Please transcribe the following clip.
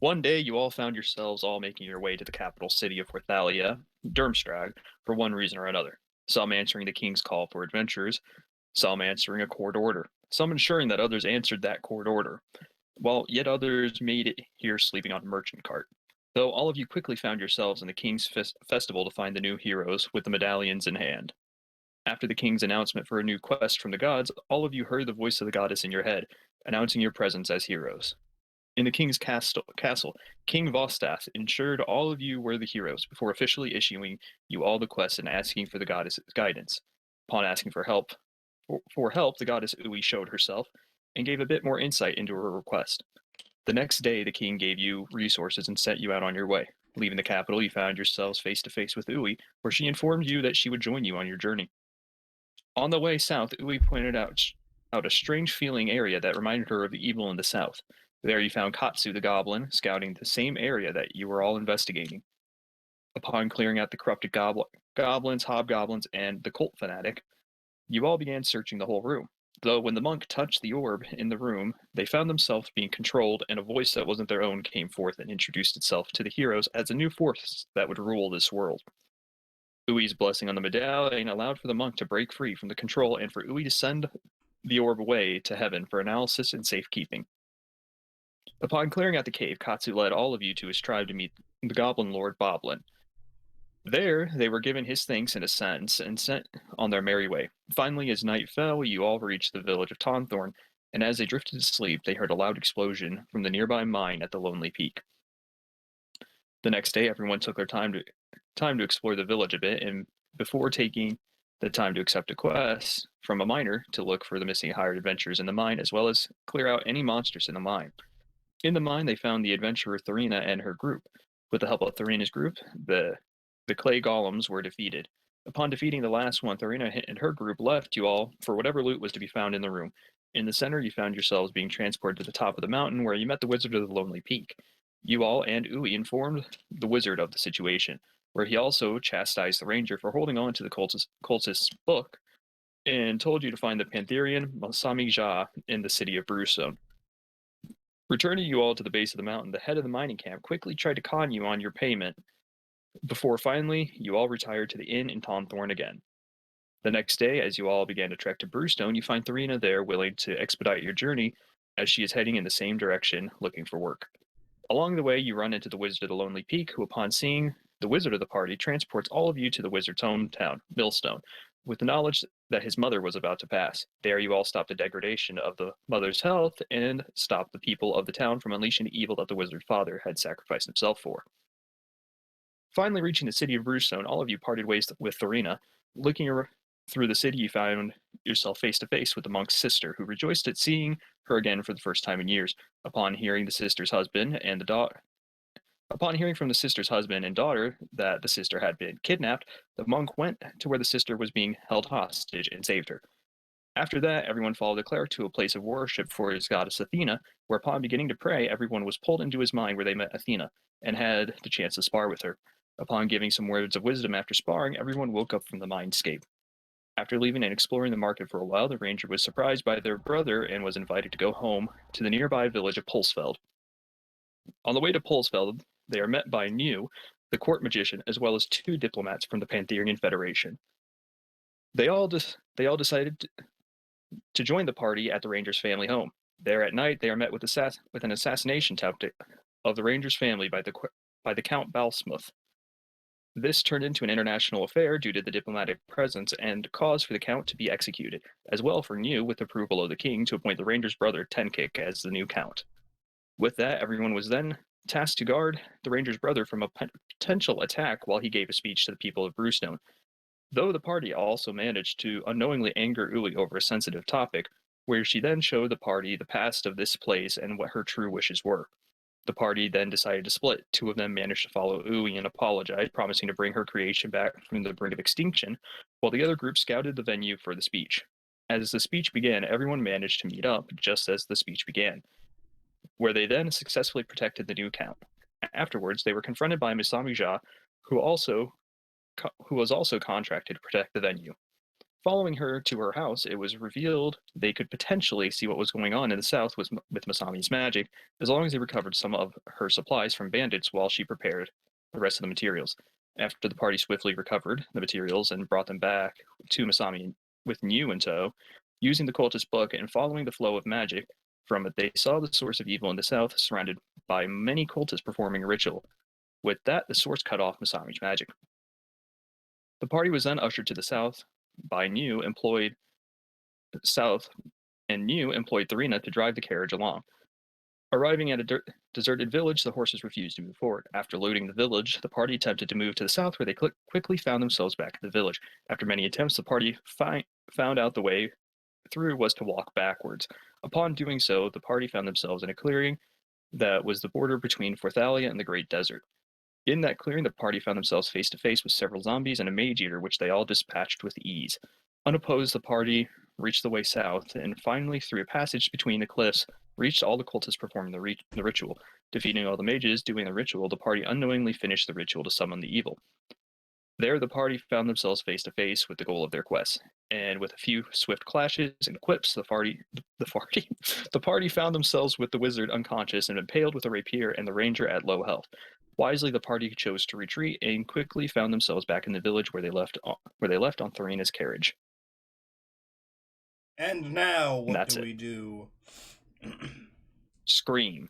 One day, you all found yourselves all making your way to the capital city of Westphalia, Durmstrang, for one reason or another. Some answering the king's call for adventures, some answering a court order, some ensuring that others answered that court order, while yet others made it here sleeping on a merchant cart. Though all of you quickly found yourselves in the king's festival to find the new heroes with the medallions in hand. After the king's announcement for a new quest from the gods, all of you heard the voice of the goddess in your head, announcing your presence as heroes. In the king's castle, King Vostath ensured all of you were the heroes before officially issuing you all the quests and asking for the goddess's guidance. Upon asking for help, the goddess Ui showed herself and gave a bit more insight into her request. The next day, the king gave you resources and sent you out on your way. Leaving the capital, you found yourselves face to face with Ui, where she informed you that she would join you on your journey. On the way south, Ui pointed out a strange feeling area that reminded her of the evil in the south. There you found Katsu the goblin, scouting the same area that you were all investigating. Upon clearing out the corrupted goblins, hobgoblins, and the cult fanatic, you all began searching the whole room. Though when the monk touched the orb in the room, they found themselves being controlled, and a voice that wasn't their own came forth and introduced itself to the heroes as a new force that would rule this world. Ui's blessing on the medallion allowed for the monk to break free from the control and for Ui to send the orb away to heaven for analysis and safekeeping. Upon clearing out the cave, Katsu led all of you to his tribe to meet the Goblin Lord Boblin. There, they were given his thanks in a sense and sent on their merry way. Finally, as night fell, you all reached the village of Tonthorn, and as they drifted to sleep, they heard a loud explosion from the nearby mine at the Lonely Peak. The next day, everyone took their time to explore the village a bit, and before taking the time to accept a quest from a miner to look for the missing hired adventurers in the mine, as well as clear out any monsters in the mine. In the mine, they found the adventurer Thorina and her group. With the help of Thorina's group, the clay golems were defeated. Upon defeating the last one, Thorina and her group left you all for whatever loot was to be found in the room. In the center, you found yourselves being transported to the top of the mountain where you met the Wizard of the Lonely Peak. You all and Ui informed the wizard of the situation, where he also chastised the ranger for holding on to the cultist's book and told you to find the Pantherian Masami Ja in the city of Brewstone. Returning you all to the base of the mountain, the head of the mining camp quickly tried to con you on your payment before finally you all retired to the inn in Tonthorn again. The next day, as you all began to trek to Brewstone, you find Thorina there willing to expedite your journey as she is heading in the same direction looking for work. Along the way, you run into the Wizard of the Lonely Peak, who, upon seeing the wizard of the party, transports all of you to the wizard's hometown, Millstone, with the knowledge that his mother was about to pass. There, you all stop the degradation of the mother's health and stop the people of the town from unleashing the evil that the wizard's father had sacrificed himself for. Finally, reaching the city of Brewstone, all of you parted ways with Thorina. Looking through the city, you found yourself face to face with the monk's sister, who rejoiced at seeing her again for the first time in years. Upon hearing from the sister's husband and daughter that the sister had been kidnapped, the monk went to where the sister was being held hostage and saved her. After that, everyone followed the cleric to a place of worship for his goddess Athena, where upon beginning to pray, everyone was pulled into his mind where they met Athena and had the chance to spar with her. Upon giving some words of wisdom after sparring, everyone woke up from the mindscape. After leaving and exploring the market for a while, the ranger was surprised by their brother and was invited to go home to the nearby village of Pulsfeld. On the way to Pulsfeld, they are met by New, the court magician, as well as two diplomats from the Pantherian Federation. They all decided to join the party at the ranger's family home. There at night, they are met with an assassination attempt of the ranger's family by the Count Balsmuth. This turned into an international affair due to the diplomatic presence and cause for the count to be executed, as well for New, with approval of the king, to appoint the ranger's brother Tenkik as the new count. With that, everyone was then tasked to guard the ranger's brother from a potential attack while he gave a speech to the people of Brewstone. Though the party also managed to unknowingly anger Uli over a sensitive topic, where she then showed the party the past of this place and what her true wishes were. The party then decided to split. Two of them managed to follow Ui and apologize, promising to bring her creation back from the brink of extinction, while the other group scouted the venue for the speech. As the speech began, everyone managed to meet up just as the speech began, where they then successfully protected the new count. Afterwards, they were confronted by Misami Ja, who was also contracted to protect the venue. Following her to her house, it was revealed they could potentially see what was going on in the south with Masami's magic, as long as they recovered some of her supplies from bandits while she prepared the rest of the materials. After the party swiftly recovered the materials and brought them back to Masami with New in tow, using the cultist book and following the flow of magic from it, they saw the source of evil in the south, surrounded by many cultists performing a ritual. With that, the source cut off Masami's magic. The party was then ushered to the south by New employed south, and New employed Thurina to drive the carriage along. Arriving at a deserted village, the horses refused to move forward. After loading the village, the party attempted to move to the south, where they quickly found themselves back in the village. After many attempts, the party found out the way through was to walk backwards. Upon doing so, the party found themselves in a clearing that was the border between Forthalia and the Great Desert. In that clearing, the party found themselves face to face with several zombies and a mage eater, which they all dispatched with ease. Unopposed, the party reached the way south, and finally, through a passage between the cliffs, reached all the cultists performing the ritual. Defeating all the mages doing the ritual, the party unknowingly finished the ritual to summon the evil. There, the party found themselves face to face with the goal of their quest, and with a few swift clashes and quips, the party found themselves with the wizard unconscious and impaled with a rapier, and the ranger at low health. Wisely, the party chose to retreat and quickly found themselves back in the village where they left on Thorina's carriage. And now, And what that's do it. we do? Scream.